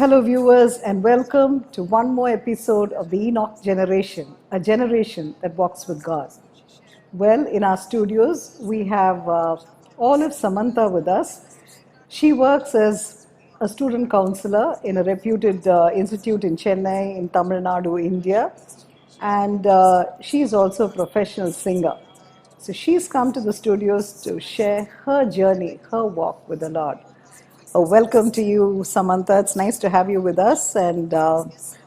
Hello, viewers, and welcome to one more episode of the Enoch generation, a generation that walks with God. Well, in our studios, we have Olive Samantha with us. She works as a student counselor in a reputed institute in Chennai, in Tamil Nadu, India, and she is also a professional singer. So she's come to the studios to share her journey, her walk with the Lord. Welcome to you, Samantha. It's nice to have you with us, and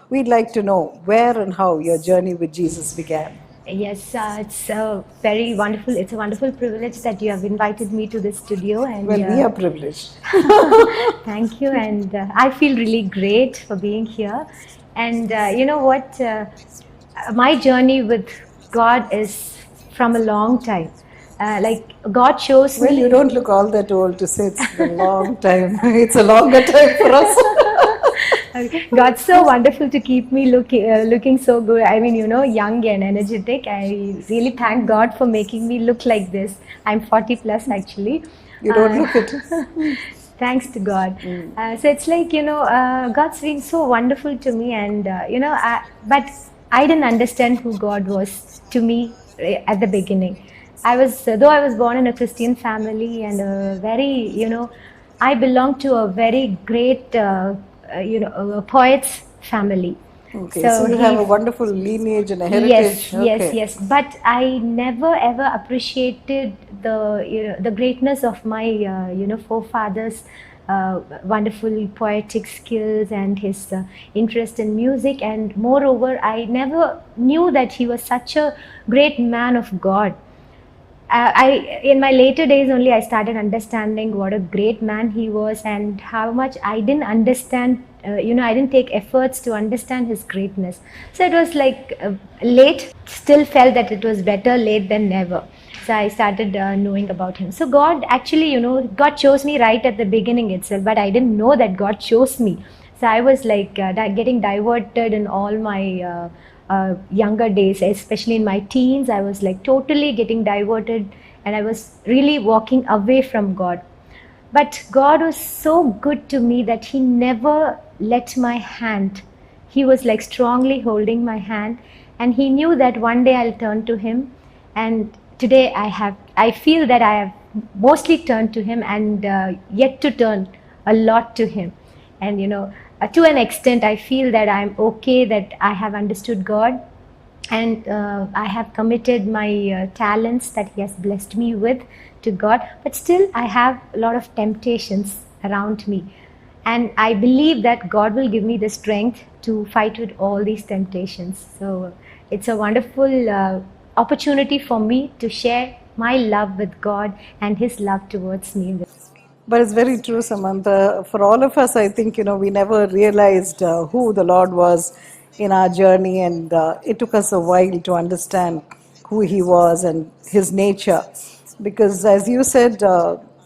we'd like to know where and how your journey with Jesus began. Yes, it's a very wonderful. It's a wonderful privilege that you have invited me to this studio, and Well, we are privileged. thank you. And I feel really great for being here. And you know what? My journey with God is from a long time. Like God chose Well, you me. don't look all that old to say it's a long time. It's a longer time for us. God's so wonderful to keep me looking so good. I mean, young and energetic. I really thank God for making me look like this. I'm 40 plus actually. You don't look it. Thanks to God. So it's like, God's been so wonderful to me, and, but I didn't understand who God was to me at the beginning. Though I was born in a Christian family and a very, I belong to a very great, a poet's family. Okay, so you have a wonderful lineage and a heritage. Yes. But I never ever appreciated the greatness of my forefathers' wonderful poetic skills and his interest in music. And moreover, I never knew that he was such a great man of God. In my later days only I started understanding what a great man he was, and how much I didn't understand. I didn't take efforts to understand his greatness. So it was like late. Still felt that it was better late than never. So I started knowing about him. So God actually, God chose me right at the beginning itself, but I didn't know that God chose me. So I was like getting diverted in all my younger days, especially in my teens. I was like totally getting diverted, and I was really walking away from God. But God was so good to me that He never let my hand. He was like strongly holding my hand, and He knew that one day I'll turn to Him. And today I feel that I have mostly turned to Him, and yet to turn a lot to Him. And to an extent, I feel that I'm okay, that I have understood God, and I have committed my talents that He has blessed me with to God. But still, I have a lot of temptations around me, and I believe that God will give me the strength to fight with all these temptations. So it's a wonderful opportunity for me to share my love with God and His love towards me. But it's very true, Samantha. For all of us, I think, we never realized who the Lord was in our journey, and it took us a while to understand who He was and His nature. Because, as you said,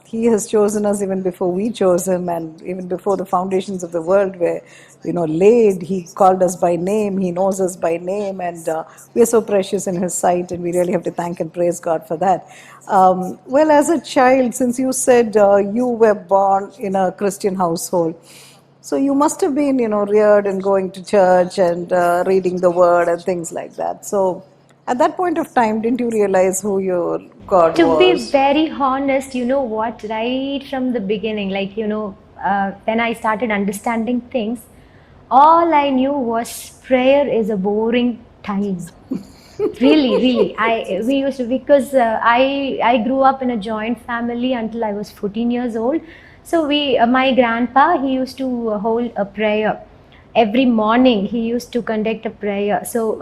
He has chosen us even before we chose Him, and even before the foundations of the world were, laid. He called us by name. He knows us by name, and we are so precious in His sight, and we really have to thank and praise God for that. Well, as a child, since you said you were born in a Christian household, so you must have been, reared and going to church and reading the Word and things like that. So, at that point of time, didn't you realize who your God To be was? very honest, you know what, right from the beginning, like, when I started understanding things, all I knew was prayer is a boring time. Really, we used to, because I grew up in a joint family until I was 14 years old. So my grandpa, he used to hold a prayer every morning. He used to conduct a prayer. So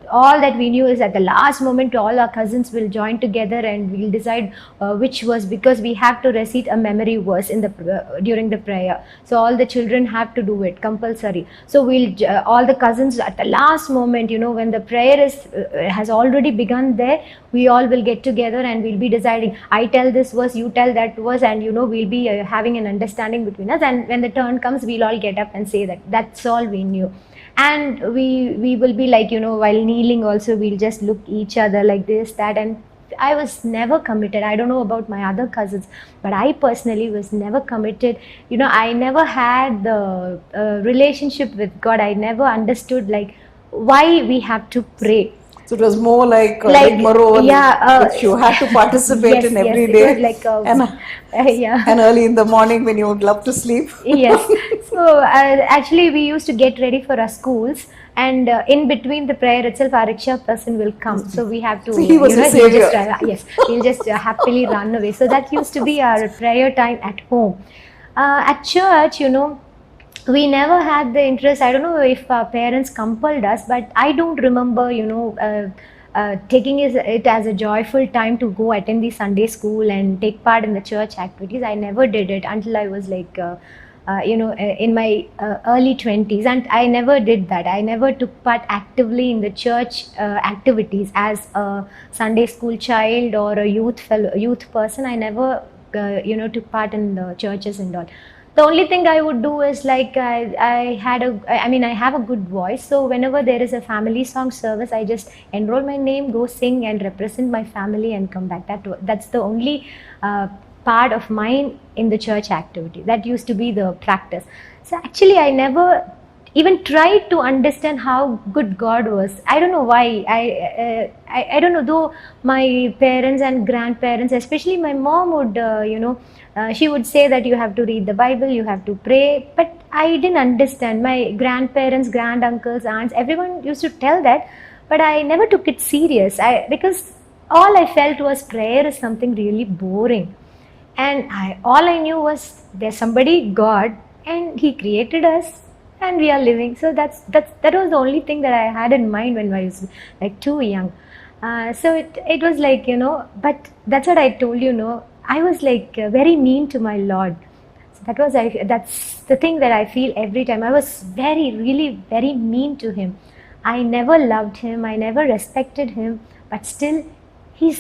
all that we knew is at the last moment all our cousins will join together and we'll decide which verse, because we have to recite a memory verse in the during the prayer. So all the children have to do it compulsory. So all the cousins at the last moment, when the prayer has already begun there, we all will get together and we'll be deciding, I tell this verse, you tell that verse, and we'll be having an understanding between us. And when the turn comes, we'll all get up and say that. That's all we knew. And we will be like, while kneeling also, we'll just look each other like this, that, and I was never committed. I don't know about my other cousins, but I personally was never committed. I never had the relationship with God. I never understood like why we have to pray. So it was more like a Like, rigmarole, yeah, which you had to participate yes, in yes, every it was day, like a, and yeah. and early in the morning when you would love to sleep. Yes. So actually, we used to get ready for our schools, and in between the prayer itself, our rickshaw person will come. So we have So to, he was your he'll just savior. drive. Yes, we'll just happily run away. So that used to be our prayer time at home. At church, we never had the interest. I don't know if our parents compelled us, but I don't remember, taking it as a joyful time to go attend the Sunday school and take part in the church activities. I never did it until I was like, in my early 20s, and I never did that. I never took part actively in the church activities as a Sunday school child or a youth person. I never, took part in the churches and all. The only thing I would do is like I have a good voice, so whenever there is a family song service, I just enroll my name, go sing and represent my family and come back. That's the only part of mine in the church activity. That used to be the practice. So actually I never even tried to understand how good God was. I don't know why. I don't know, though my parents and grandparents, especially my mom, would she would say that you have to read the Bible, you have to pray, but I didn't understand. My grandparents, granduncles, aunts, everyone used to tell that, but I never took it serious. Because all I felt was prayer is something really boring, and all I knew was there's somebody, God, and He created us, and we are living. So that was the only thing that I had in mind when I was like too young. So it was like, but that's what I told you. No, I was like very mean to my Lord. So that's the thing that I feel every time. I was really very mean to Him. I never loved Him. I never respected Him. But still, He's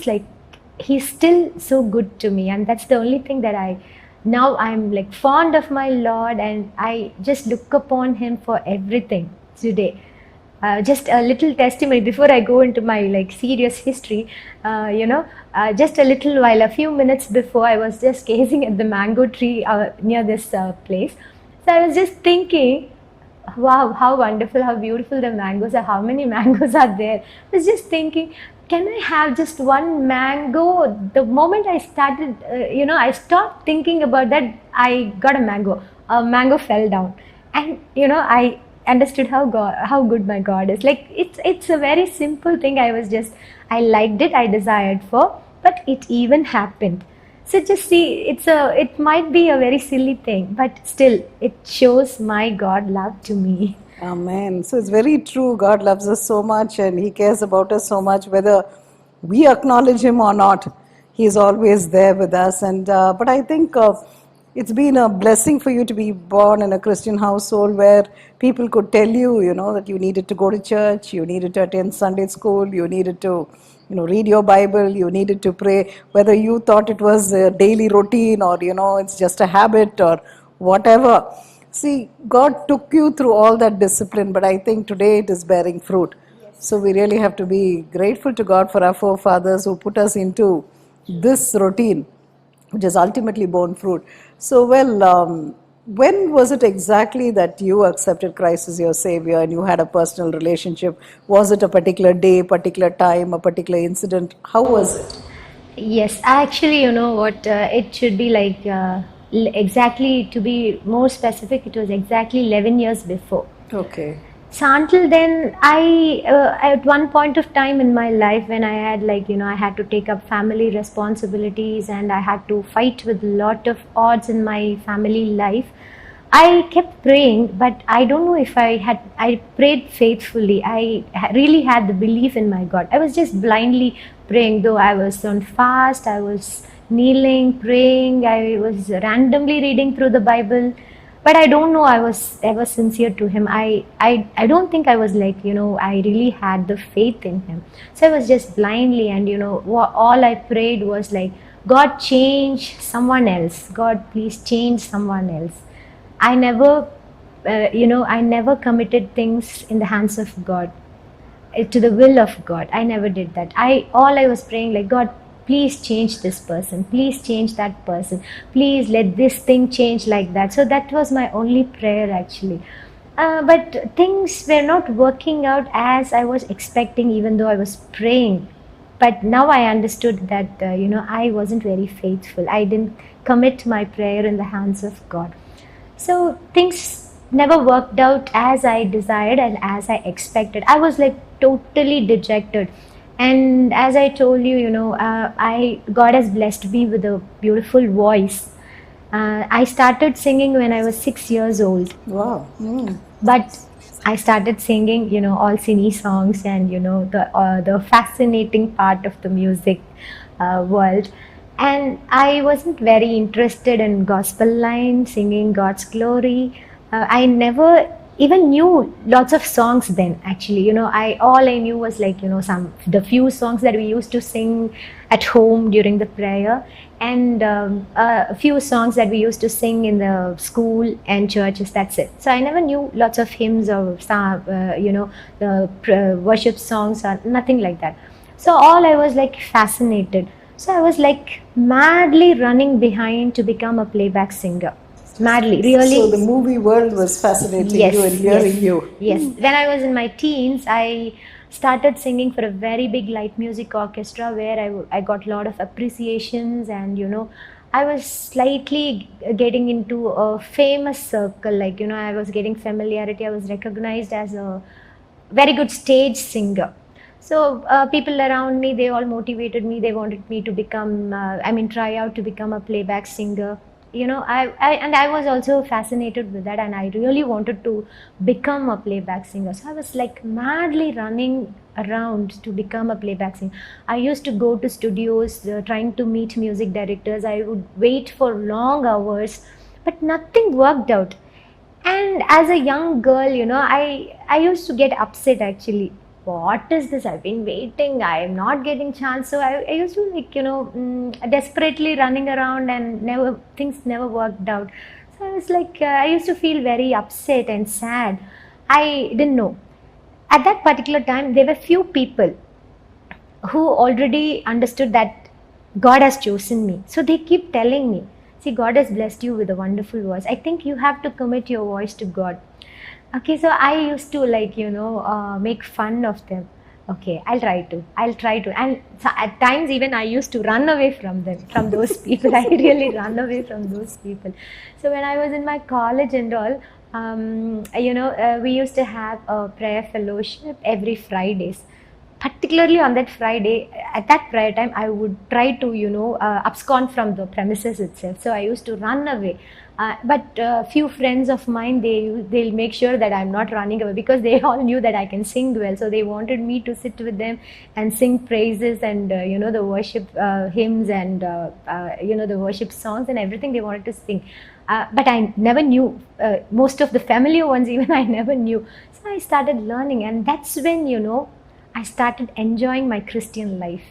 still so good to me, and that's the only thing that now I'm like fond of my Lord, and I just look upon Him for everything today. Just a little testimony before I go into my like serious history. Just a little while, a few minutes before, I was just gazing at the mango tree near this place. So I was just thinking, wow, how wonderful, how beautiful the mangoes are, how many mangoes are there. I was just thinking, can I have just one mango? The moment I started, I stopped thinking about that, I got a mango fell down. And, I understood how good my God is. Like, it's a very simple thing. I liked it, I desired for, but it even happened. So just see, it might be a very silly thing, but still, it shows my God love to me. Amen. So it's very true. God loves us so much and He cares about us so much, whether we acknowledge Him or not. He is always there with us. And but I think it's been a blessing for you to be born in a Christian household where people could tell you, that you needed to go to church, you needed to attend Sunday school, you needed to, read your Bible, you needed to pray, whether you thought it was a daily routine or, it's just a habit or whatever. See, God took you through all that discipline, but I think today it is bearing fruit. So we really have to be grateful to God for our forefathers who put us into this routine, which has ultimately borne fruit. So, well, when was it exactly that you accepted Christ as your Savior and you had a personal relationship? Was it a particular day, particular time, a particular incident? How was it? Yes, actually, you know what, it should be like exactly, to be more specific, it was exactly 11 years before. Okay. So until then, at one point of time in my life when I had I had to take up family responsibilities and I had to fight with a lot of odds in my family life. I kept praying, but I don't know if I prayed faithfully. Really had the belief in my God. I was just blindly praying, though I was on fast, I was kneeling, praying, I was randomly reading through the Bible, but I don't know I was ever sincere to Him. I don't think I was like, I really had the faith in Him. So I was just blindly, and all I prayed was like, God, change someone else. God, please change someone else. I never, I never committed things in the hands of God, to the will of God. I never did that. All I was praying like, God, please change this person, please change that person, please let this thing change like that. So that was my only prayer actually. But things were not working out as I was expecting, even though I was praying. But now I understood that I wasn't very faithful. I didn't commit my prayer in the hands of God. So things never worked out as I desired and as I expected. I was like totally dejected. And as I told you, I God has blessed me with a beautiful voice. I started singing when I was 6 years old. Wow. But I started singing, all cine songs and the fascinating part of the music world. And I wasn't very interested in gospel line, singing God's glory. I never even knew lots of songs then. Actually, I all I knew was like some the few songs that we used to sing at home during the prayer, and a few songs that we used to sing in the school and churches. That's it. So I never knew lots of hymns or the worship songs or nothing like that. So all I was like fascinated. So I was like madly running behind to become a playback singer. Madly, So really. the movie world was fascinating you and Yes, hearing yes, you. yes. When I was in my teens, I started singing for a very big light music orchestra where I got a lot of appreciations, and I was slightly getting into a famous circle. Like, I was getting familiarity. I was recognized as a very good stage singer. So people around me, they all motivated me. They wanted me to become, try out to become a playback singer. I was also fascinated with that, and I really wanted to become a playback singer. So I was like madly running around to become a playback singer. I used to go to studios trying to meet music directors. I would wait for long hours, but nothing worked out. And as a young girl, I used to get upset actually. What is this? I've been waiting. I'm not getting chance. So I used to like, desperately running around, and never things never worked out. So I was like, I used to feel very upset and sad. I didn't know. At that particular time, there were few people who already understood that God has chosen me. So they keep telling me, see, God has blessed you with a wonderful voice. I think you have to commit your voice to God. Okay, so I used to like, make fun of them. Okay, I'll try to. And so at times even I used to run away from them, from those people. I really run away from those people. So when I was in my college and all, we used to have a prayer fellowship every Fridays. Particularly on that Friday, at that prayer time, I would try to, abscond from the premises itself. So I used to run away. But few friends of mine, they'll make sure that I'm not running away, because they all knew that I can sing well. So they wanted me to sit with them and sing praises and the worship hymns and the worship songs and everything they wanted to sing. But I never knew most of the familiar ones. Even I never knew. So I started learning, and that's when I started enjoying my Christian life.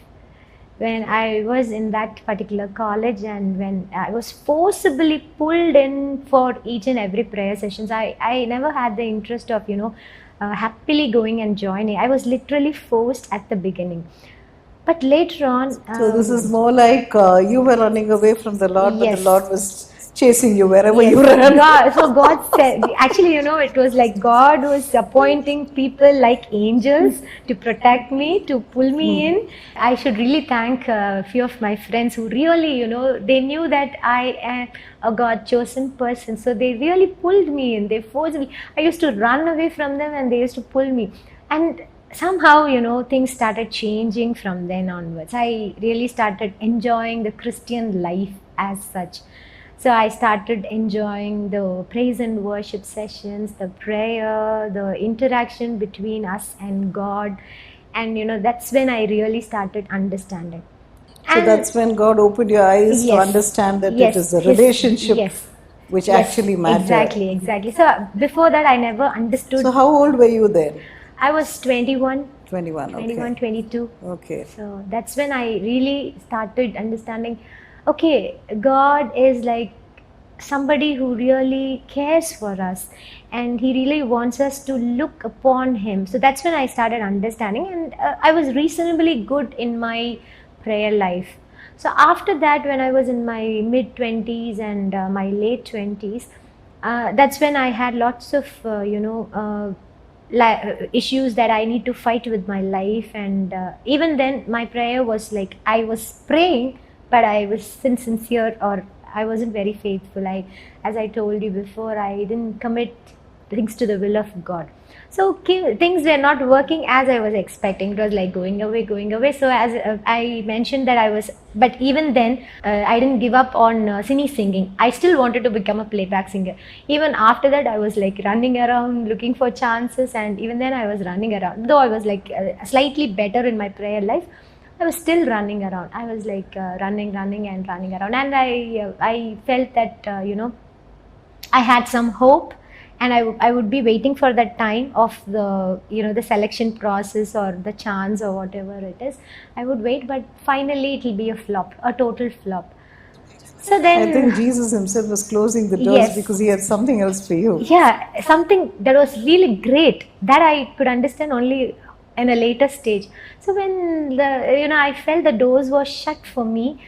When I was in that particular college, and when I was forcibly pulled in for each and every prayer sessions, I never had the interest of, happily going and joining. I was literally forced at the beginning. But later on, So this is more like you were running away from the Lord, but the yes. Lord was chasing you wherever Yes, you ran. God said, actually, it was like God was appointing people like angels to protect me, to pull me in. I should really thank a few of my friends who really, they knew that I am a God chosen person. So they really pulled me in, they forced me. I used to run away from them, and they used to pull me. And somehow, things started changing from then onwards. I really started enjoying the Christian life as such. So I started enjoying the praise and worship sessions, the prayer, the interaction between us and God. And that's when I really started understanding. So And that's when God opened your eyes to yes, understand that it yes, is the relationship yes, which yes, actually mattered. exactly. So before that, I never So understood. how old were you then? I was 21, 21, okay. 21, 22. Okay. So that's when I really started understanding, okay, God is like somebody who really cares for us, and he really wants us to look upon him. So that's when I started understanding, and I was reasonably good in my prayer life. So after that, when I was in my mid 20s and my late 20s, that's when I had lots of issues that I need to fight with my life. And even then, my prayer was like, I was praying, but I wasn't sincere, or I wasn't very faithful. As I told you before, I didn't commit things to the will of God. So things were not working as I was expecting. It was like going away, going away. So as I mentioned that I was, but even then, I didn't give up on singing. I still wanted to become a playback singer. Even after that, I was like running around looking for chances, and even then I was running around. Though I was like slightly better in my prayer life, I was still running around. I was like running and running around, and I felt that I had some hope, and I would be waiting for that time of the the selection process or the chance or whatever it is. I would wait, but finally it will be a flop, a total flop. So I then, think Jesus himself was closing the doors yes, because he had something else for you. yeah, something that was really great that I could understand only in a later stage. So when I felt the doors were shut for me,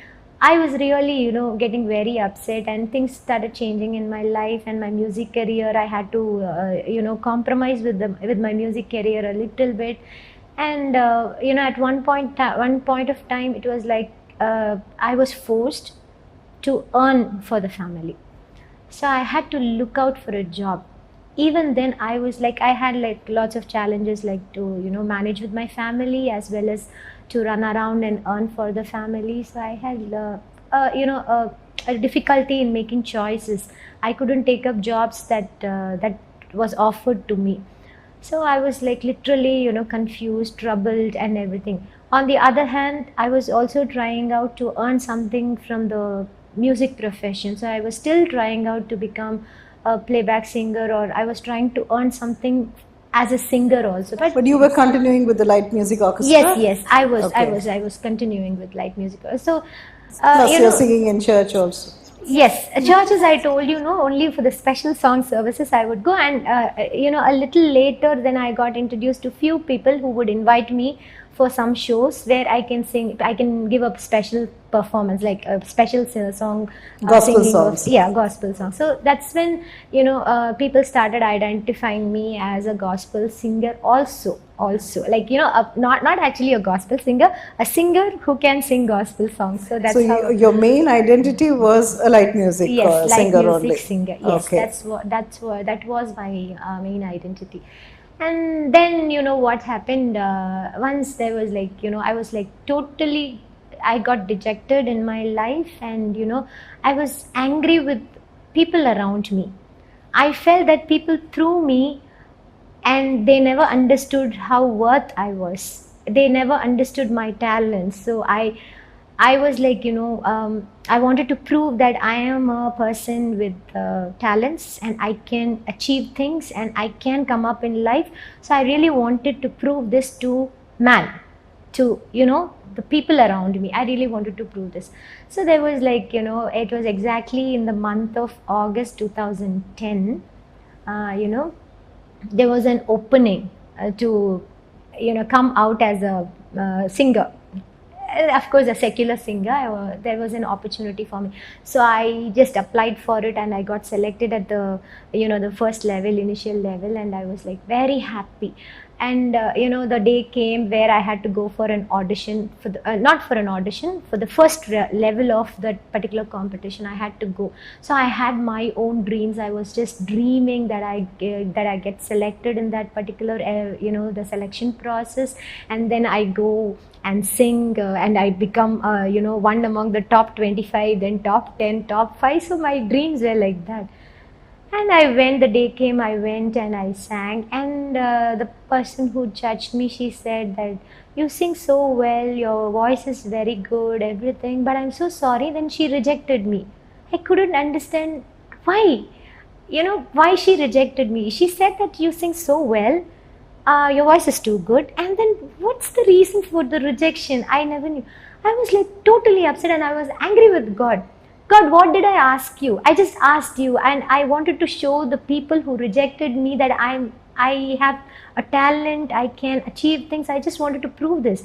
I was really getting very upset, and things started changing in my life and my music career. I had to compromise with my music career a little bit. And at one point of time, it was like I was forced to earn for the family. So I had to look out for a job. Even then, I was like, I had like lots of challenges, like to manage with my family, as well as to run around and earn for the family. So I had a difficulty in making choices. I couldn't take up jobs that was offered to me. So I was like literally confused, troubled, and everything. On the other hand, I was also trying out to earn something from the music profession. So I was still trying out to become a playback singer, or I was trying to earn something as a singer also. But But you were continuing with the light music yes, orchestra? yes, I Okay. was Plus, continuing with light music. So you're you singing know in church also. yes, churches, I told you, no, only for the special song services I would go. And a little later, then I got introduced to few people who would invite me for some shows where I can sing, I can give a special performance, like a special song, Gospel singing of, songs. yeah, gospel song. So that's when people started identifying me as a gospel singer also, like not actually a gospel singer, a singer who can sing gospel songs. So So that's how. your main identity was a light music Yes, light singer music only. singer. Yes, Okay. that was my main identity. And then what happened, once there was like I was like totally, I got dejected in my life, and I was angry with people around me. I felt that people threw me, and they never understood how worth I was. They never understood my talents. So I was like, I wanted to prove that I am a person with talents, and I can achieve things, and I can come up in life. So I really wanted to prove this to man, to the people around me. I really wanted to prove this. So there was like it was exactly in the month of August 2010. There was an opening to come out as a singer. Of course, a secular singer. There was an opportunity for me, so I just applied for it, and I got selected at the the first level, initial level, and I was like very happy. And the day came where I had to go for an audition, for the not for an audition, for the first level of that particular competition. I had to go. So I had my own dreams. I was just dreaming that I get selected in that particular the selection process, and then I go and sing, and I become one among the top 25, then top 10, top 5. So my dreams were like that. And I went, the day came, I went and I sang. And the person who judged me, she said that you sing so well, your voice is very good, everything, but I'm so sorry. Then she rejected me. I couldn't understand why. Why she rejected me. She said that you sing so well, your voice is too good. And then what's the reason for the rejection? I never knew. I was like totally upset, and I was angry with God. God, what did I ask you? I just asked you, and I wanted to show the people who rejected me that I have a talent, I can achieve things. I just wanted to prove this.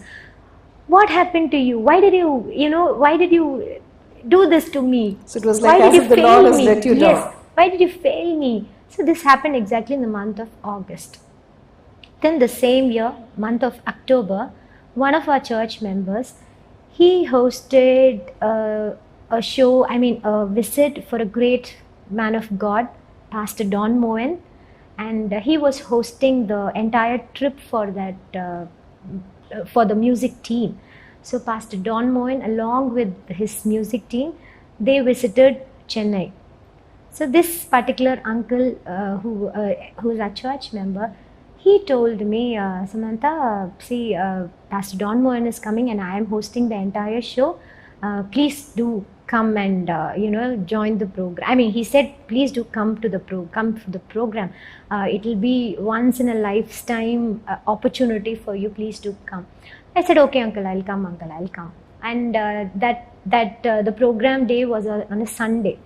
what happened to you? Why did you do this to me? So it was like Why did as you if the Lord fail has me? let you Yes, down. why did you fail me? So this happened exactly in the month of August. Then the same year, month of October, one of our church members, he hosted a show, a visit for a great man of God, Pastor Don Moen, and he was hosting the entire trip for that for the music team. So Pastor Don Moen, along with his music team, they visited Chennai. So this particular uncle, who is a church member, he told me, Samantha, see, Pastor Don Moen is coming, and I am hosting the entire show. Please do come and join the program. I mean, he said, please do come to the come to the program. It will be once in a lifetime opportunity for you. Please do come. I said, okay, uncle, I'll come. Uncle, I'll come. And the program day was on a Sunday.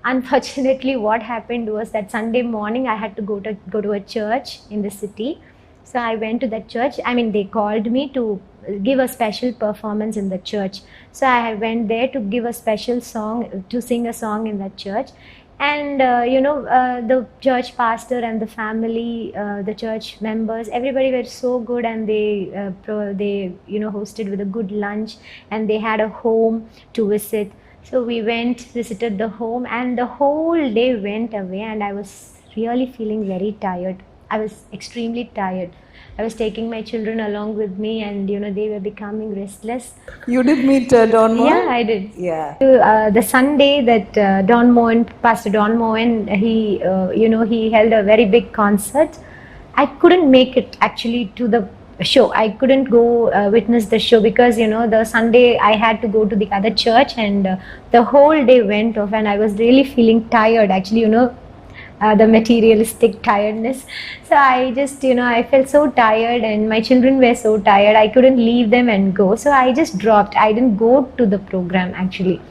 Unfortunately, what happened was that Sunday morning I had to go to a church in the city. So I went to that church. I mean, they called me to give a special performance in the church. So I went there to give a special song, to sing a song in that church. And the church pastor and the family, the church members, everybody were so good, and they hosted with a good lunch, and they had a home to visit. So we went, visited the home, and the whole day went away, and I was really feeling very tired. I was extremely tired. I was taking my children along with me, and they were becoming restless. You did meet Don Yeah, Moen? I did. Yeah. The Sunday that Pastor Don Moen, he held a very big concert. I couldn't make it actually to the show. I couldn't go witness the show because the Sunday I had to go to the other church, and the whole day went off, and I was really feeling tired. Actually, the materialistic tiredness. So I just, I felt so tired, and my children were so tired. I couldn't leave them and go. So I just dropped. I didn't go to the program actually.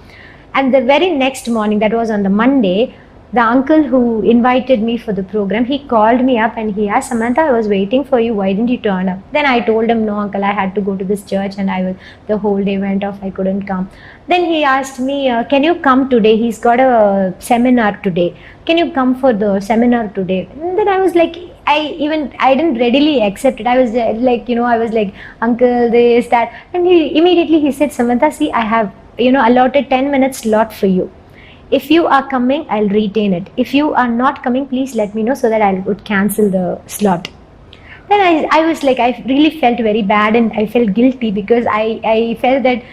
And the very next morning, that was on the Monday, the uncle who invited me for the program, he called me up and he asked, Samantha, I was waiting for you. Why didn't you turn up? Then I told him, no, uncle, I had to go to this church, and the whole day went off. I couldn't come. Then he asked me, can you come today? He's got a seminar today. Can you come for the seminar today? And then I was like, I didn't readily accept it. I was I was like, uncle, this, that. And he said, Samantha, see, I have, allotted 10 minutes slot for you. If you are coming, I'll retain it. If you are not coming, please let me know so that I would cancel the slot. Then I was like, I really felt very bad, and I felt guilty because I felt that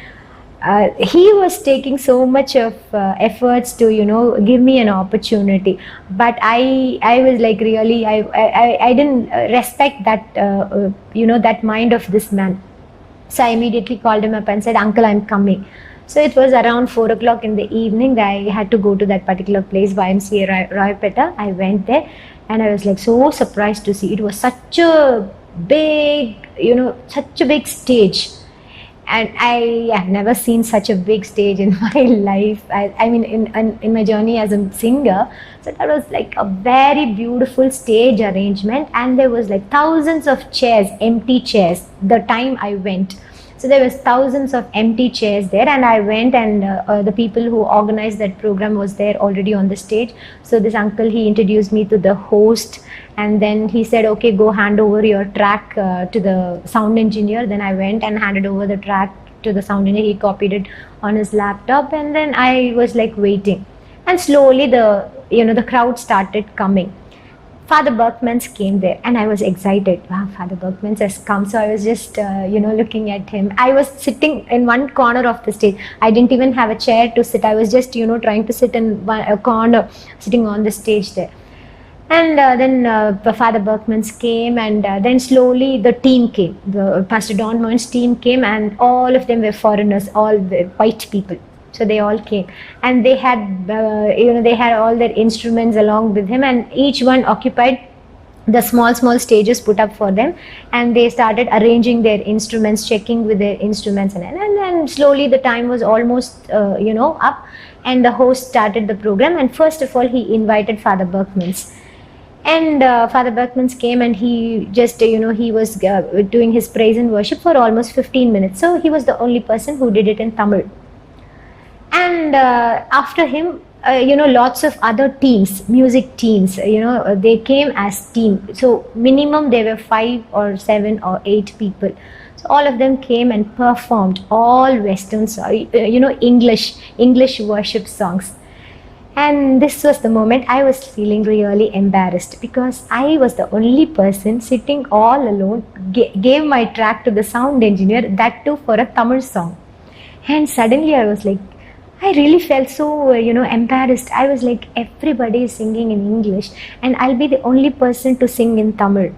he was taking so much of efforts to give me an opportunity, but I was like, really, I didn't respect that that mind of this man. So I immediately called him up and said, uncle, I'm coming. So it was around 4 o'clock in the evening that I had to go to that particular place, YMCA Roypeta. I went there, and I was like so surprised to see it was such a big, such a big stage. And I have never seen such a big stage in my life. I mean, in my journey as a singer. So that was like a very beautiful stage arrangement, and there was like thousands of chairs, empty chairs, the time I went. So there was thousands of empty chairs there, and I went, and the people who organized that program was there already on the stage. So this uncle, he introduced me to the host, and then he said, okay, go hand over your track to the sound engineer. Then I went and handed over the track to the sound engineer. He copied it on his laptop, and then I was like waiting, and slowly the crowd started coming. Father Berkmans came there, and I was excited. Wow, Father Berkmans has come. So I was just, looking at him. I was sitting in one corner of the stage. I didn't even have a chair to sit. I was just, trying to sit in a corner, sitting on the stage there. And then Father Berkmans came, and then slowly the team came. The Pastor Don Moen's team came, and all of them were foreigners, all the white people. So they all came, and they had they had all their instruments along with him, and each one occupied the small stages put up for them, and they started arranging their instruments, checking with their instruments, and then slowly the time was almost up, and the host started the program. And first of all, he invited Father Berkmans. And Father Berkmans came, and he just, he was doing his praise and worship for almost 15 minutes. So he was the only person who did it in Tamil. And after him, lots of other teams, music teams, they came as team. So minimum there were 5 or 7 or 8 people. So all of them came and performed all Western, English worship songs. And this was the moment I was feeling really embarrassed, because I was the only person sitting all alone, gave my track to the sound engineer, that too for a Tamil song. And suddenly I was like, I really felt so, embarrassed. I was like, everybody is singing in English and I'll be the only person to sing in Tamil.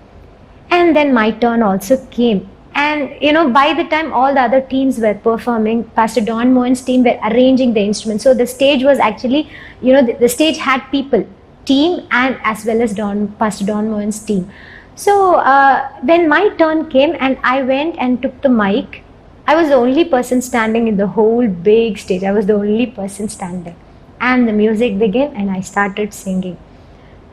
And then my turn also came. And by the time all the other teams were performing, Pastor Don Mohan's team were arranging the instruments. So the stage was actually, the stage had people, team, and as well as Pastor Don Mohan's team. So when my turn came and I went and took the mic, I was the only person standing in the whole big stage. I was the only person standing. And the music began and I started singing.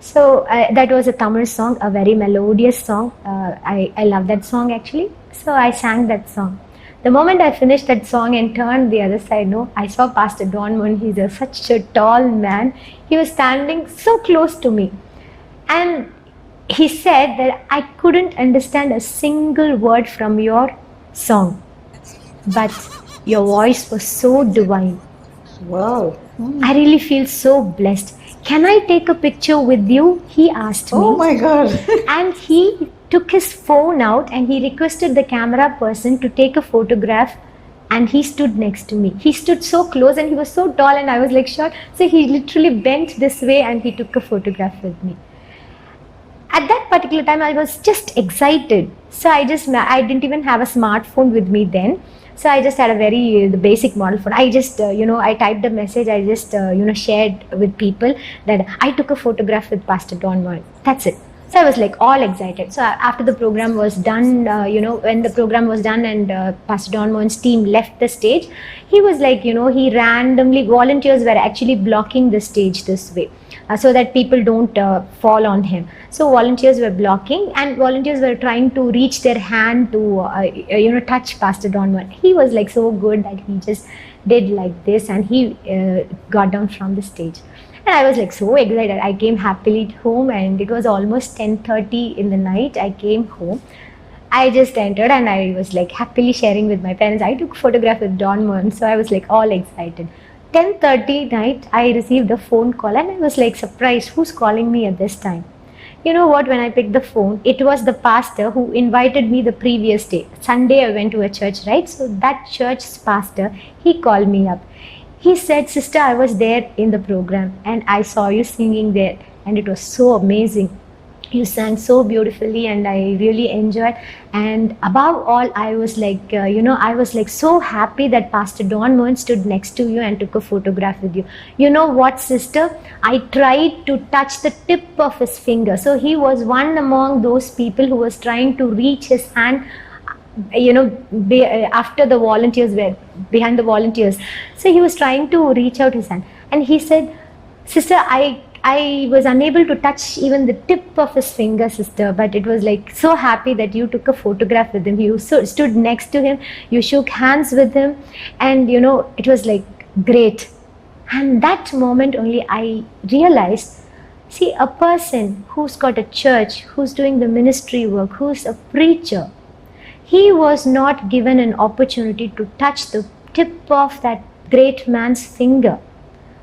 So that was a Tamil song, a very melodious song. I love that song actually. So I sang that song. The moment I finished that song and turned the other side, I saw Pastor Don Mohan. He's such a tall man. He was standing so close to me. And he said that I couldn't understand a single word from your song, but your voice was so divine. Wow. I really feel so blessed. Can I take a picture with you? He asked me. Oh my God. And he took his phone out and he requested the camera person to take a photograph, and he stood next to me. He stood so close and he was so tall and I was like short. So he literally bent this way and he took a photograph with me. At that particular time, I was just excited. So I didn't even have a smartphone with me then. So I just had the basic model phone. I just, I typed a message. I just, shared with people that I took a photograph with Pastor Don Mohan. That's it. So I was like all excited. So after the program was done, when the program was done and Pastor Don Mohan's team left the stage, he was like, he randomly, volunteers were actually blocking the stage this way. So that people don't fall on him. So volunteers were blocking and volunteers were trying to reach their hand to touch Pastor Don Mohan. He was like so good that he just did like this and he got down from the stage. And I was like so excited. I came happily home and it was almost 10:30 in the night. I came home. I just entered and I was like happily sharing with my parents. I took a photograph with Don Mohan, so I was like all excited. 10:30 night, I received a phone call and I was like surprised, who's calling me at this time? You know what, when I picked the phone, it was the pastor who invited me the previous day. Sunday I went to a church, right? So that church's pastor, he called me up. He said, sister, I was there in the program and I saw you singing there and it was so amazing. You sang so beautifully and I really enjoyed. And above all, I was like, I was like so happy that Pastor Don Mohan stood next to you and took a photograph with you. You know what, sister? I tried to touch the tip of his finger. So he was one among those people who was trying to reach his hand, after the volunteers were behind the volunteers. So he was trying to reach out his hand. And he said, sister, I was unable to touch even the tip of his finger, sister, but it was like so happy that you took a photograph with him. You stood next to him, you shook hands with him, and it was like great. And that moment only I realized, see, a person who's got a church, who's doing the ministry work, who's a preacher, he was not given an opportunity to touch the tip of that great man's finger.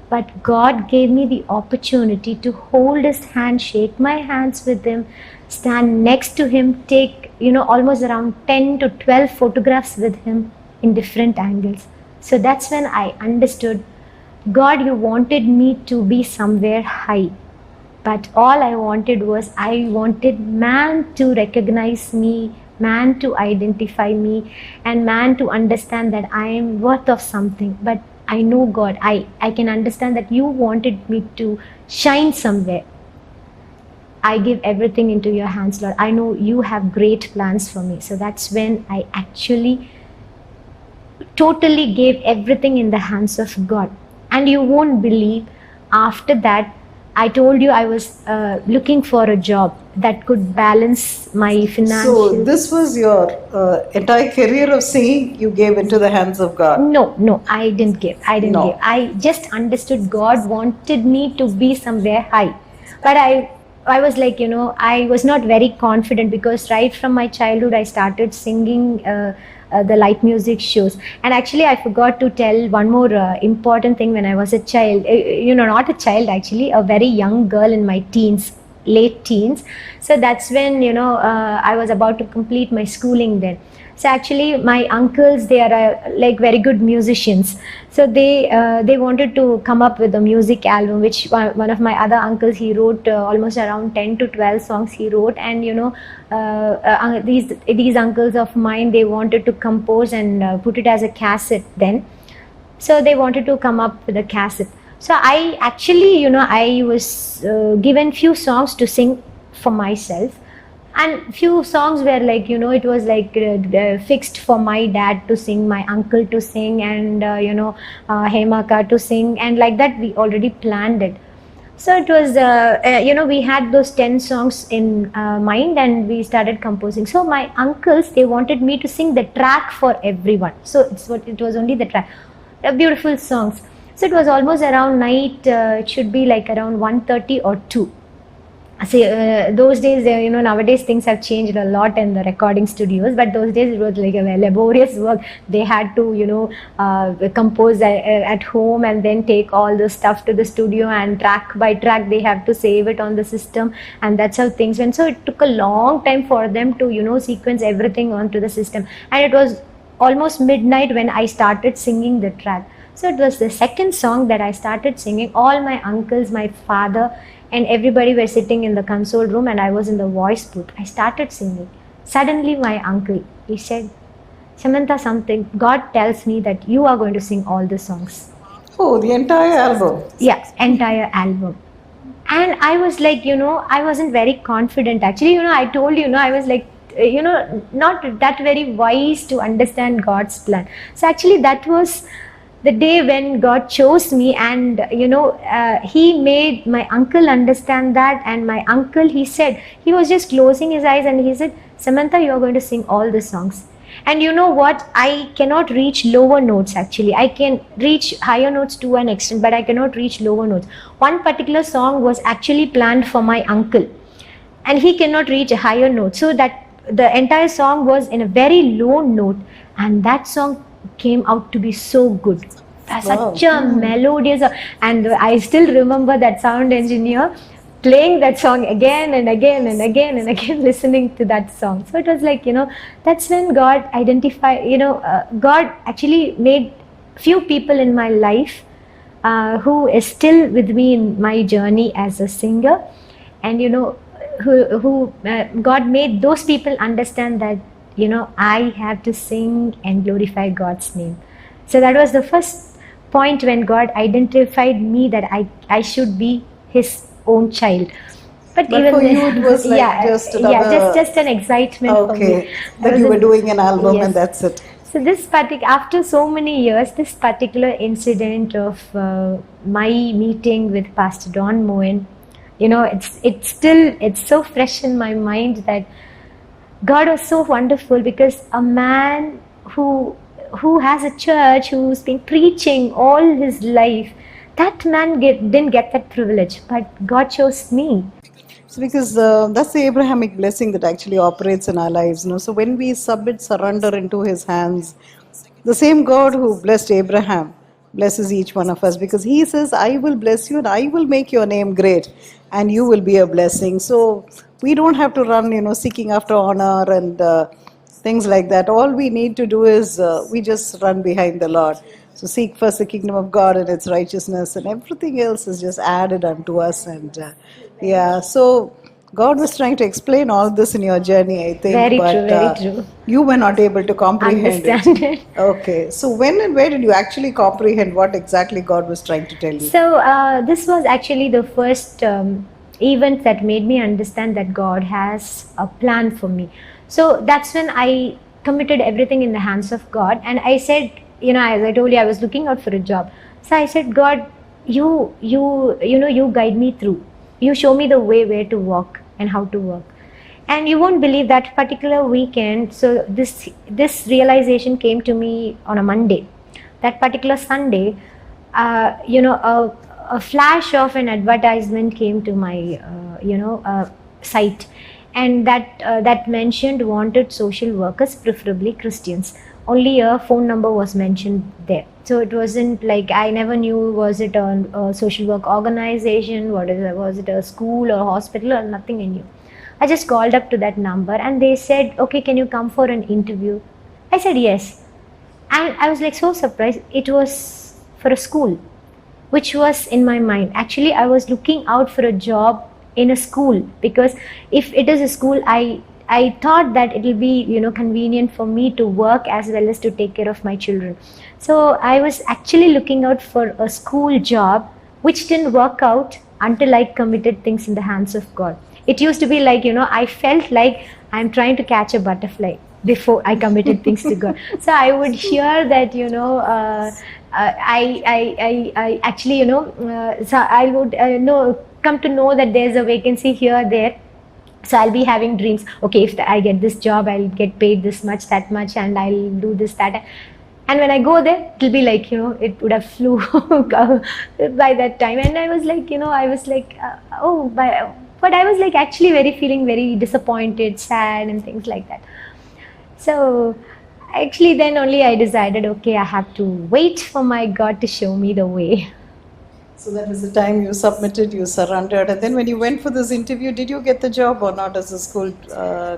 But God gave me the opportunity to hold his hand, shake my hands with him, stand next to him, take, almost around 10 to 12 photographs with him in different angles. So that's when I understood, God, you wanted me to be somewhere high. But all I wanted was, I wanted man to recognize me, man to identify me, and man to understand that I am worth of something. But I know, God, I can understand that you wanted me to shine somewhere. I give everything into your hands, Lord. I know you have great plans for me. So that's when I actually totally gave everything in the hands of God. And you won't believe, after that, I told you I was looking for a job that could balance my So financial. this was your entire career of singing you gave into the hands of God. No, I didn't give. I didn't give. No. I just understood God wanted me to be somewhere high. But I was like, I was not very confident because right from my childhood, I started singing the light music shows. And actually, I forgot to tell one more important thing when I was a child. Not a child actually, a very young girl in my teens, late teens. So that's when, I was about to complete my schooling then. So actually, my uncles, they are like very good musicians. So they wanted to come up with a music album, which one of my other uncles, he wrote almost around 10 to 12 songs he wrote. And these uncles of mine, they wanted to compose and put it as a cassette then. So they wanted to come up with a cassette. So I actually, I was given few songs to sing for myself, and few songs were like, it was like fixed for my dad to sing, my uncle to sing, and Hemaka to sing, and like that we already planned it. So it was we had those 10 songs in mind, and we started composing. So my uncles, they wanted me to sing the track for everyone. So it was only the track, beautiful songs. So it was almost around night, it should be like around 1:30 or 2. See, those days, nowadays things have changed a lot in the recording studios, but those days it was like a laborious work. They had to, compose at home and then take all the stuff to the studio, and track by track they have to save it on the system, and that's how things went. So it took a long time for them to, sequence everything onto the system, and it was almost midnight when I started singing the track. So it was the second song that I started singing. All my uncles, my father, and everybody were sitting in the console room, and I was in the voice booth. I started singing. Suddenly my uncle, he said, Samantha, something, God tells me that you are going to sing all the songs. Oh, the entire album. Yeah, entire album. And I was like, I wasn't very confident. Actually, I told you, I was like, not that very wise to understand God's plan. So actually that was the day when God chose me, and he made my uncle understand that. And my uncle, he said, he was just closing his eyes, and he said, Samantha, you are going to sing all the songs. And you know what, I cannot reach lower notes. Actually, I can reach higher notes to an extent, but I cannot reach lower notes. One particular song was actually planned for my uncle, and he cannot reach a higher note, so that the entire song was in a very low note, and that song came out to be so good. Such a melodious, and I still remember that sound engineer playing that song again and again and again and again, listening to that song. So it was like, that's when God identified, God actually made few people in my life who is still with me in my journey as a singer. And who God made those people understand that I have to sing and glorify God's name. So that was the first point when God identified me that I should be his own child. But even for you it was like just another, just an excitement for me. that you were doing an album, Yes. and that's it. So after so many years, this particular incident of my meeting with Pastor Don Moen, it's so fresh in my mind that God was so wonderful, because a man who has a church, who's been preaching all his life, that man didn't get that privilege, but God chose me. So because that's the Abrahamic blessing that actually operates in our lives. So when we submit, surrender into his hands, the same God who blessed Abraham blesses each one of us, because he says, I will bless you and I will make your name great and you will be a blessing. So we don't have to run, seeking after honor and things like that. All we need to do is we just run behind the Lord. So seek first the kingdom of God and its righteousness, and everything else is just added unto us. And so God was trying to explain all this in your journey, I think, Very but true, very true. you were not able to comprehend Understand it. it. Okay, so when and where did you actually comprehend what exactly God was trying to tell you? So this was actually the first event that made me understand that God has a plan for me. So that's when I committed everything in the hands of God, and I said, as I told you, I was looking out for a job. So I said, God, you guide me through. You show me the way where to walk and how to work. And you won't believe that particular weekend. So this realization came to me on a Monday. That particular Sunday, a flash of an advertisement came to my site, and that mentioned wanted social workers, preferably Christians. Only a phone number was mentioned there. So it wasn't like, I never knew, was it a social work organization, was it a school or hospital, or nothing I knew. I just called up to that number and they said, okay, can you come for an interview? I said yes. And I was like so surprised. It was for a school, which was in my mind. Actually, I was looking out for a job in a school, because if it is a school, I thought that it will be convenient for me to work as well as to take care of my children. So I was actually looking out for a school job, which didn't work out until I committed things in the hands of God. It used to be like, I felt like I'm trying to catch a butterfly before I committed things to God. So I would hear that, I actually, so I would come to know that there's a vacancy here, there. So I'll be having dreams. Okay, if I get this job, I'll get paid this much, that much, and I'll do this, that. And when I go there, it'll be like, it would have flew by that time. And I was like, but I was like actually feeling very disappointed, sad, and things like that. So actually then only I decided, okay, I have to wait for my God to show me the way. So that was the time you submitted, you surrendered. And then when you went for this interview, did you get the job or not as a school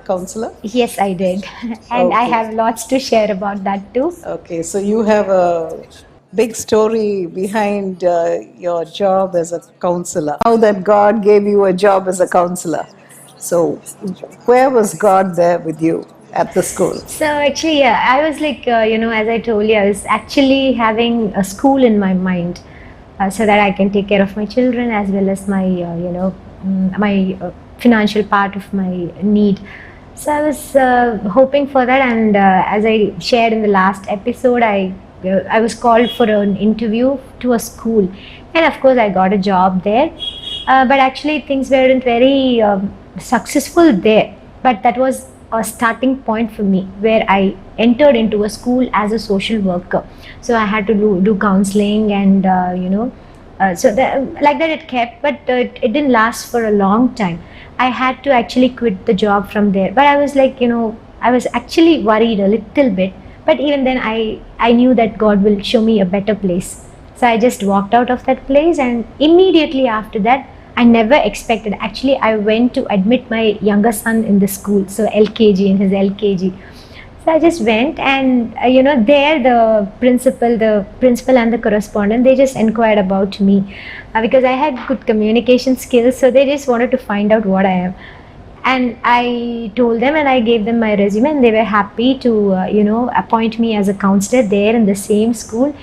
counselor? Yes, I did. And I Okay. have lots to share about that too. Okay, so you have a big story behind your job as a counselor. How that God gave you a job as a counselor. So, where was God there with you at the school? So actually, yeah, I was like, as I told you, I was actually having a school in my mind, so that I can take care of my children as well as my, my financial part of my need. So I was hoping for that, and as I shared in the last episode, I was called for an interview to a school, and of course I got a job there. But actually things weren't very successful there. But that was a starting point for me, where I entered into a school as a social worker. So I had to do counseling, and so like that it kept, but it didn't last for a long time. I had to actually quit the job from there. But I was like, I was actually worried a little bit. But even then, I knew that God will show me a better place. So I just walked out of that place, and immediately after that, I never expected. Actually, I went to admit my younger son in the school, so LKG, in his LKG. So I just went, and there the principal and the correspondent, they just inquired about me, because I had good communication skills. So they just wanted to find out what I am. And I told them, and I gave them my resume, and they were happy to appoint me as a counselor there in the same school.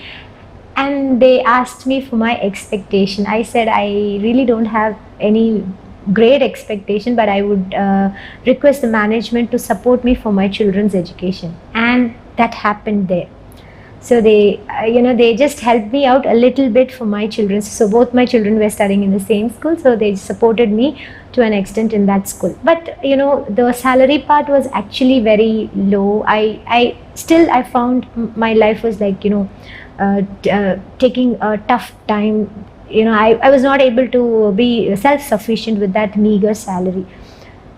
And they asked me for my expectation. I said I really don't have any great expectation, but I would request the management to support me for my children's education. And that happened there. So they they just helped me out a little bit for my children. So both my children were studying in the same school, so they supported me to an extent in that school. But the salary part was actually very low. I found my life was like taking a tough time. I was not able to be self-sufficient with that meager salary.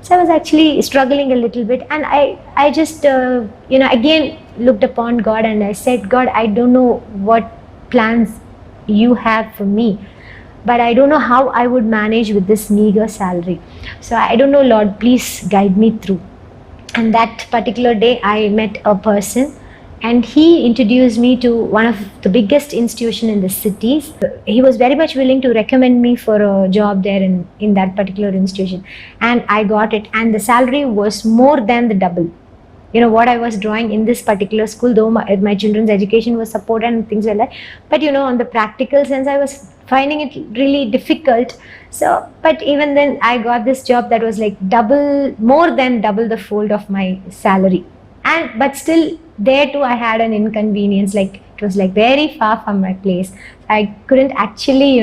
So I was actually struggling a little bit, and I just again looked upon God, and I said, God, I don't know what plans you have for me, but I don't know how I would manage with this meager salary. So I don't know, Lord, please guide me through. And that particular day I met a person, and he introduced me to one of the biggest institution in the cities. He was very much willing to recommend me for a job there in that particular institution, and I got it. And the salary was more than the double. What I was drawing in this particular school, though my children's education was supported and things like that, but on the practical sense, I was finding it really difficult. So, but even then, I got this job that was like more than double the fold of my salary. But still, there too I had an inconvenience. Like, It was like very far from my place. I couldn't actually,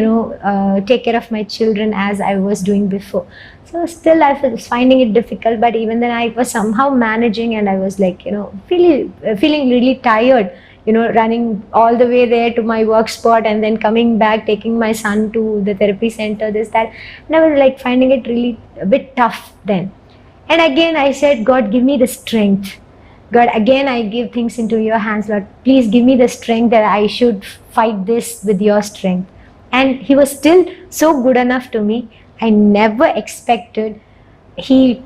take care of my children as I was doing before. So still I was finding it difficult, but even then I was somehow managing, and I was like, feeling really tired, running all the way there to my work spot and then coming back, taking my son to the therapy center, this, that. And I was like finding it really a bit tough then. And again I said, God, give me the strength. God, again I give things into your hands, Lord. Please give me the strength that I should fight this with your strength. And he was still so good enough to me. I never expected. He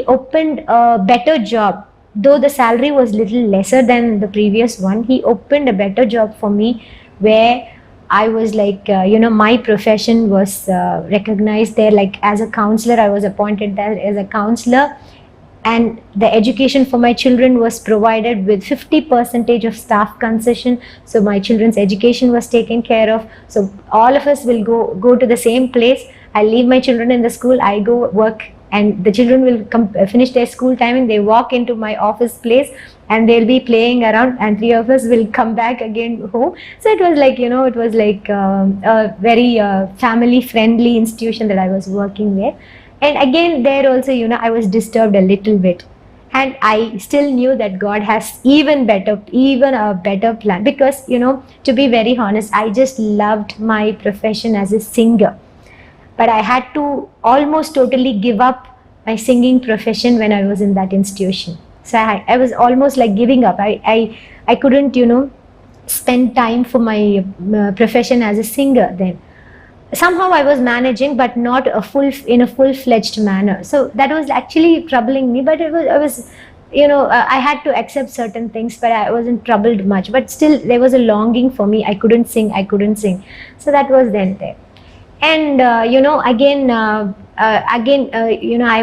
opened a better job. Though the salary was little lesser than the previous one, he opened a better job for me, where I was like, my profession was recognized there. Like as a counselor, I was appointed there as a counselor, and the education for my children was provided with 50% of staff concession. So my children's education was taken care of. So all of us will go to the same place. I leave my children in the school, I go work, and the children will finish their school timing, they walk into my office place and they'll be playing around, and three of us will come back again home. So it was like, a very family friendly institution that I was working there. And again there also, I was disturbed a little bit, and I still knew that God has even a better plan, because to be very honest, I just loved my profession as a singer. But I had to almost totally give up my singing profession when I was in that institution. So I was almost like giving up. I couldn't, spend time for my profession as a singer then. Somehow I was managing, but not in a full-fledged manner. So that was actually troubling me. But I was, I had to accept certain things, but I wasn't troubled much. But still, there was a longing for me. I couldn't sing. So that was then there. And I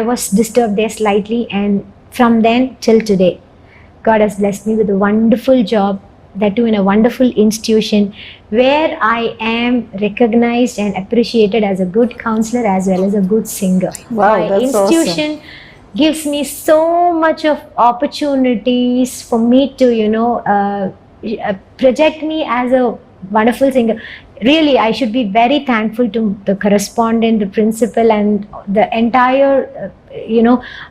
was disturbed there slightly, and from then till today, God has blessed me with a wonderful job, that too in a wonderful institution, where I am recognized and appreciated as a good counselor as well as a good singer. Wow, My that's institution awesome. gives me so much of opportunities for me to project me as a wonderful singer. Really, I should be very thankful to the correspondent, the principal, and the entire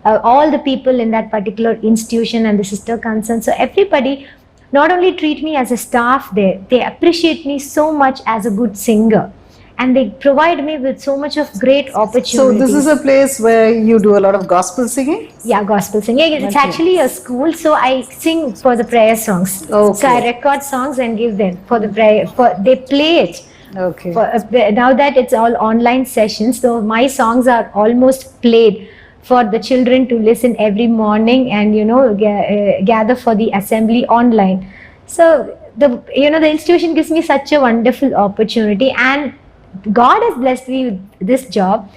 all the people in that particular institution and the sister concerns. So everybody not only treat me as a staff there, they appreciate me so much as a good singer, and they provide me with so much of great opportunities. So this is a place where you do a lot of gospel singing? Yeah, gospel singing. It's Okay. actually a school, so I sing for the prayer songs. Okay. So I record songs and give them for the prayer. They play it. Okay. Now that it's all online sessions, so my songs are almost played for the children to listen every morning, and gather for the assembly online. So the institution gives me such a wonderful opportunity, and God has blessed me with this job,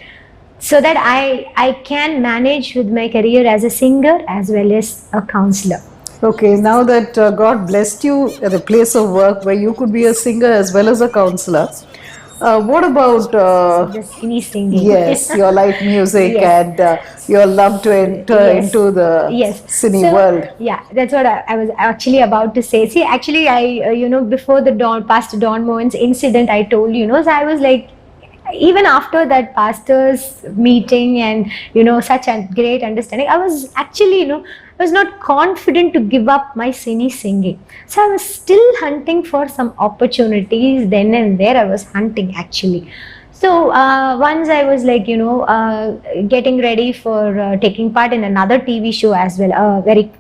so that I can manage with my career as a singer as well as a counselor. Okay, now that God blessed you at a place of work where you could be a singer as well as a counselor, what about The cine singing. yes, your light music Yes. and your love to enter Yes. into the Yes. cine So, world? yeah, that's what I was actually about to say. See, actually, before the Pastor Don Moen's incident, I told you, so I was like, even after that pastor's meeting and such a great understanding, I was actually I was not confident to give up my cine singing. So I was still hunting for some opportunities then and there. I was hunting actually. So once I was like getting ready for taking part in another TV show as well, a very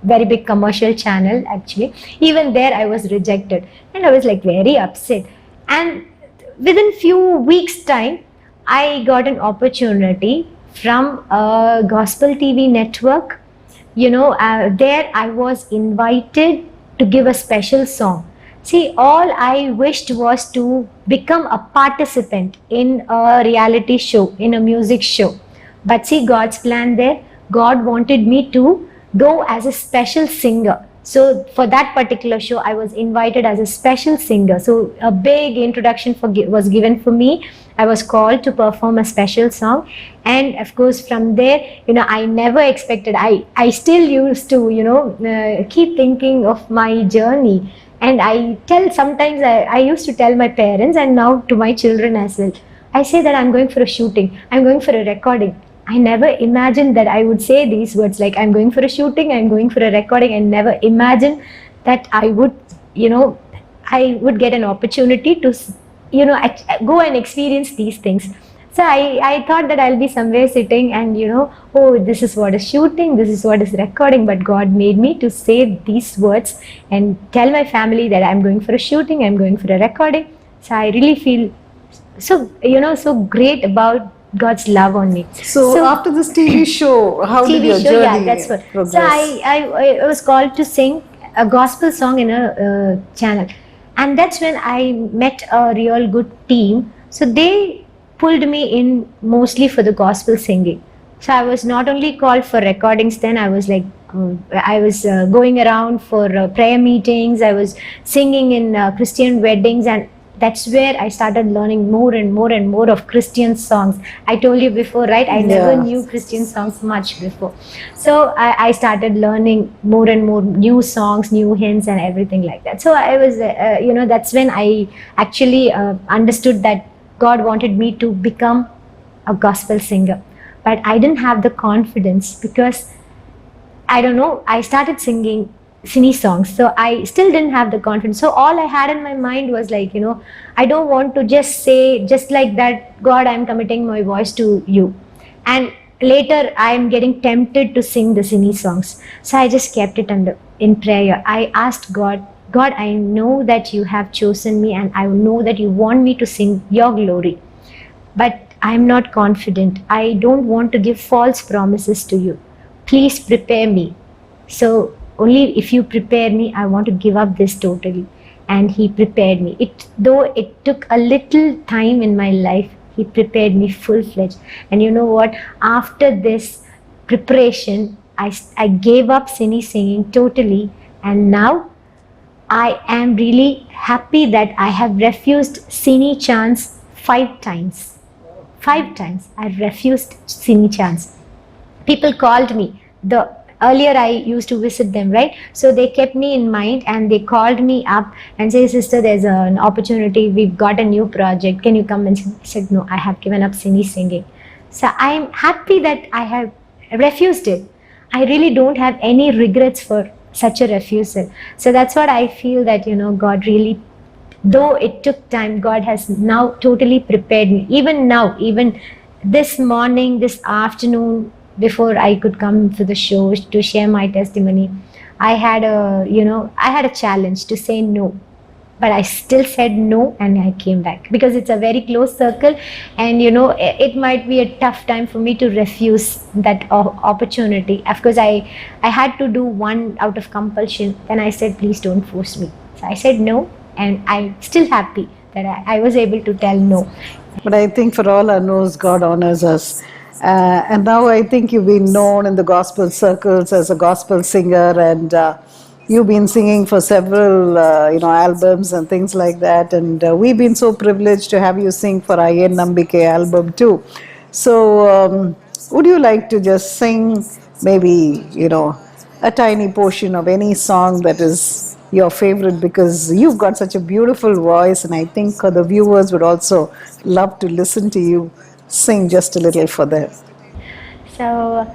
very big commercial channel actually. Even there I was rejected, and I was like very upset. And within few weeks time, I got an opportunity from a gospel TV network. There I was invited to give a special song. See, all I wished was to become a participant in a reality show, in a music show. But see, God's plan there, God wanted me to go as a special singer. So for that particular show, I was invited as a special singer. So a big introduction was given for me, I was called to perform a special song, and of course from there, I never expected. I still used to, keep thinking of my journey, and I used to tell my parents, and now to my children as well. I say that I'm going for a shooting, I'm going for a recording. I never imagined that I would say these words like I'm going for a shooting, I'm going for a recording. I never imagined that you know, I would get an opportunity to, go and experience these things. So I thought that I'll be somewhere sitting and, oh, this is what is shooting, this is what is recording. But God made me to say these words and tell my family that I'm going for a shooting, I'm going for a recording. So I really feel so great about God's love on me. So after this TV show, how did your TV show, yeah, journey that's what. So progress? I was called to sing a gospel song in a channel, and that's when I met a real good team. So they pulled me in mostly for the gospel singing. So I was not only called for recordings. Then I was like, I was going around for prayer meetings. I was singing in Christian weddings, and that's where I started learning more and more and more of Christian songs. I told you before, right? I never Yeah. knew Christian songs much before. So I started learning more and more new songs, new hymns, and everything like that. So I was, that's when I actually understood that God wanted me to become a gospel singer. But I didn't have the confidence because I don't know, I started singing cine songs. So I still didn't have the confidence. So all I had in my mind was like, I don't want to just say, just like that, God, I'm committing my voice to you. And later I'm getting tempted to sing the cine songs. So I just kept it in prayer. I asked God, God, I know that you have chosen me, and I know that you want me to sing your glory. But I'm not confident. I don't want to give false promises to you. Please prepare me. So only if you prepare me, I want to give up this totally. And he prepared me. Though it took a little time in my life, he prepared me full-fledged. And you know what? After this preparation, I gave up singing totally. And now I am really happy that I have refused cine chance 5 times. 5 times I refused cine chance. People called me. The earlier I used to visit them, right? So they kept me in mind and they called me up and say, sister, there's an opportunity. We've got a new project. Can you come and sing? I said, no, I have given up cine singing. So I'm happy that I have refused it. I really don't have any regrets for such a refusal. So that's what I feel, that God really, though it took time, God has now totally prepared me. Even now, even this morning, this afternoon, before I could come to the show to share my testimony, I had a challenge to say no. But I still said no, and I came back because it's a very close circle, and it might be a tough time for me to refuse that opportunity. Of course, I had to do one out of compulsion. Then I said, please don't force me. So I said no, and I'm still happy that I was able to tell no. But I think for all our no's, God honors us. And now I think you've been known in the gospel circles as a gospel singer, and you've been singing for several, albums and things like that. And we've been so privileged to have you sing for our Yen Nambike album too. So, would you like to just sing maybe, a tiny portion of any song that is your favorite, because you've got such a beautiful voice, and I think the viewers would also love to listen to you sing just a little for them. So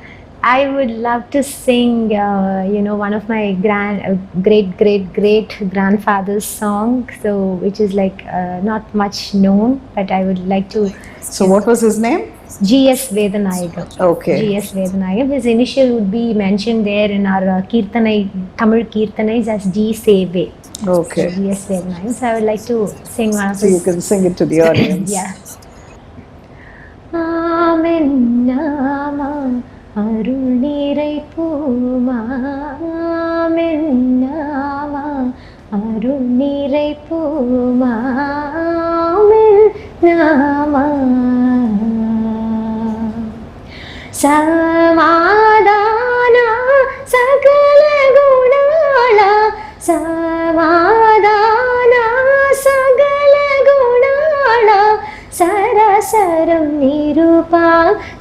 I would love to sing, one of my great grandfather's song. So which is like not much known, but I would like to. So, what was his name? G.S. Vedanayagam. Okay. G.S. Vedanayagam. His initial would be mentioned there in our Tamil Kirtanais as G. Seve. Okay. So G.S. Vedanayagam. So I would like to sing one of So, you can sing it to the audience. Yeah. Amen Nama Arunirai Puma Amen Nama Arunirai Puma Amen Nama Samadana Sakala Gunala Samadana Sagala Gunala Sara வரம் நிருபா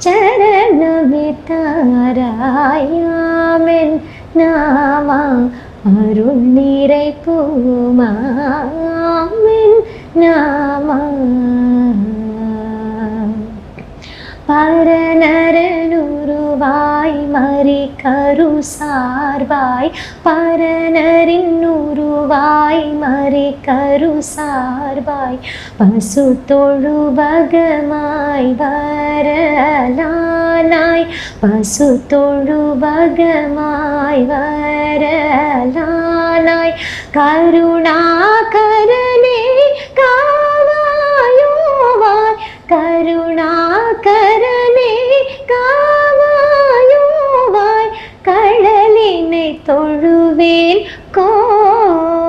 சரணமித்தாராயாமென் நாமா அருள் நிறை பூமாமென் நாமா பரநரனுருவாய் மறி கரு சார்வாய் பரநரின் உருவாய் மறி கரு சார்வாய் பசு தொழுபகமாய் வரலானாய் பசு தொழுபகமாய் வரலானாய் கருணாகரனே காவாயோவாய் கருணாகரனே காவாயோவாய் கடலினை தொழுவேன் கோவானே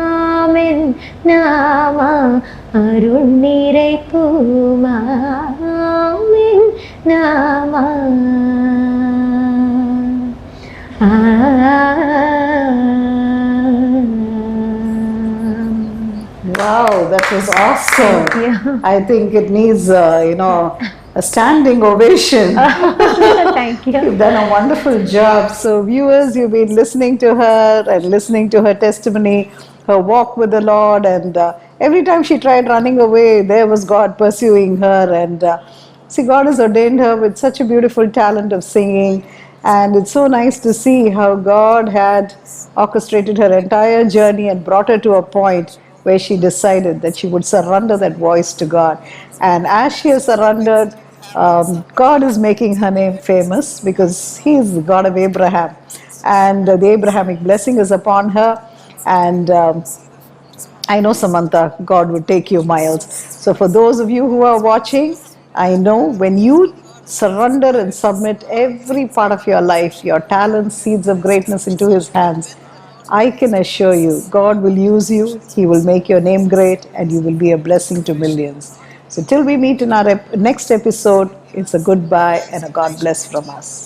ஆமென் நாமா அருள் நிறை பூமாமென் நாமா Wow, that was awesome. Yeah. I think it needs, a standing ovation. Thank you. You've done a wonderful job. So, viewers, you've been listening to her and listening to her testimony, her walk with the Lord, and every time she tried running away, there was God pursuing her. And see, God has ordained her with such a beautiful talent of singing. And it's so nice to see how God had orchestrated her entire journey and brought her to a point where she decided that she would surrender that voice to God. And as she has surrendered, God is making her name famous because He is the God of Abraham. And the Abrahamic blessing is upon her. And I know, Samantha, God would take you miles. So, for those of you who are watching, I know when you surrender and submit every part of your life, your talents, seeds of greatness into His hands, I can assure you, God will use you, He will make your name great, and you will be a blessing to millions. So, till we meet in our next episode, it's a goodbye and a God bless from us.